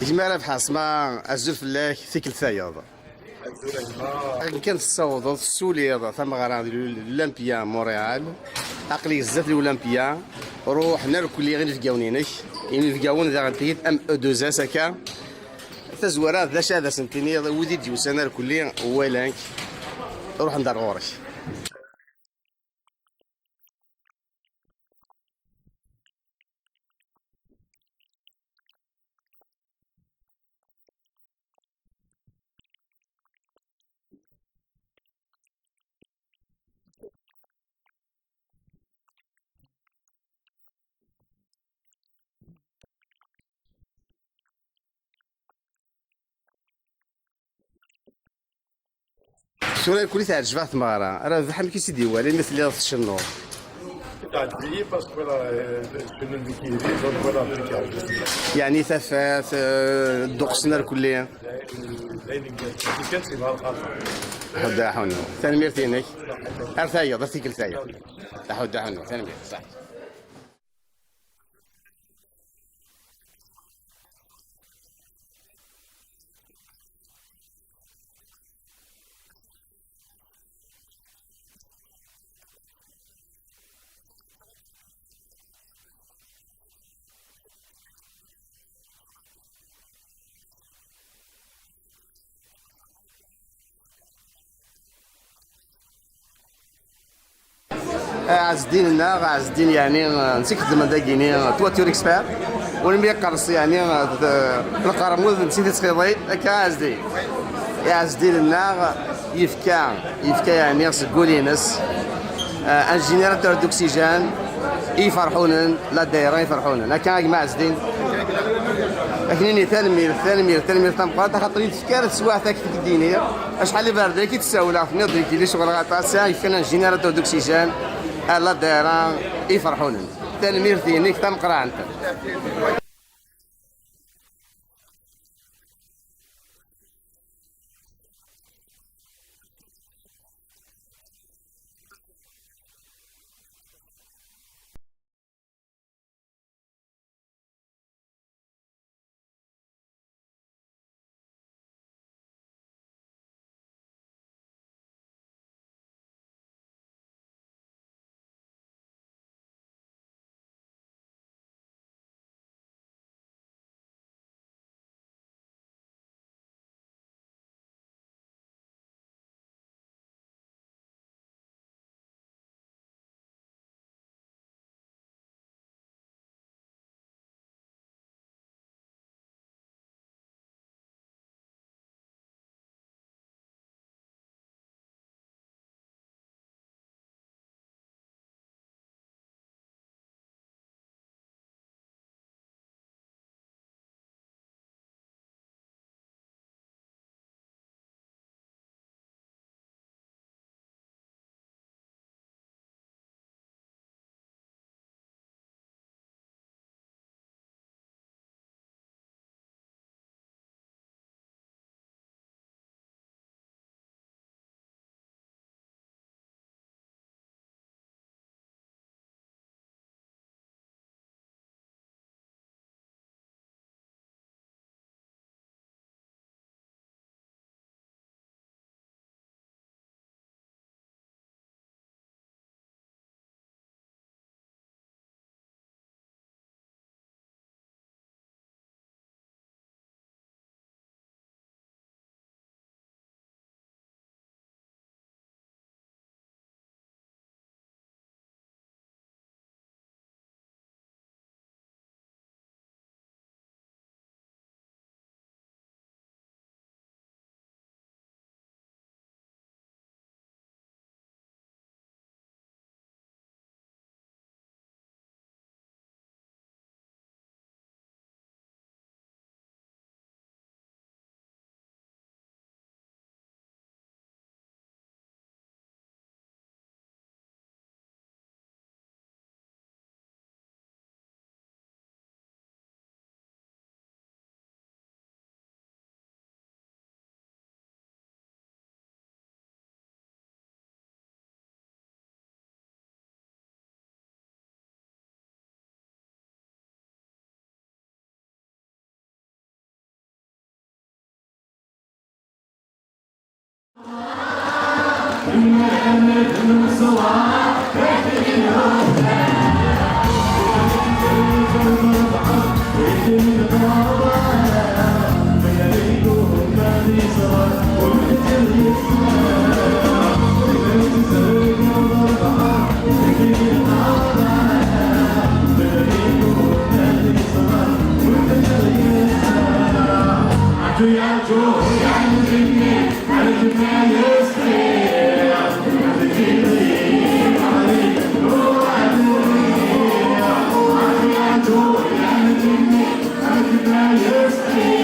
إجمالا بحال ما أزول فلاك فيك الفايض كان الصوت السوليض ثم غرام الأولمبيا مونريال عقلي بزاف الأولمبيا روح نركل لي غير نفقاونينك ينفقاون ذا غنتيت ام او 2 اس هكا تزورات ذا شاذا سنتيني ودي تجوز انا الكلي ويلانك روح ندار غورك. السؤال كلي تعجبها ثمارة راه بحال كي سيدي والي مثل اللي تشنور تعجبني باسكو الفنان اللي كيدير تعجبني يعني ثفات الدوق السنار كليا كانت سيبها الخاطر حدا حونو ثاني ميرتينك ارثايا درتي كل ثايا حدا حونو ثاني ميرت صح. عز الدين لنا عز الدين يعني نسيت خدمه داكيني تواتور اكسبير ولم يقرص يعني القرموز نسيت تسقيضي هكا عز الدين يا عز الدين لنا يفكا يعني سكولي ناس ان جينيراتور دوكسيجين يفرحونا لا دايره يفرحونا هكا مع عز الدين لكن ثاني تنبقى خاطر يتفكر سواع تاك الدينيه شحال اللي بارده كي تساول عرفني دريكي لي شغل غاطا سا يفكا جينيراتور دوكسيجين لا دايره يفرحونا ثاني ميرتينيك تنقرا انت. Yesterday.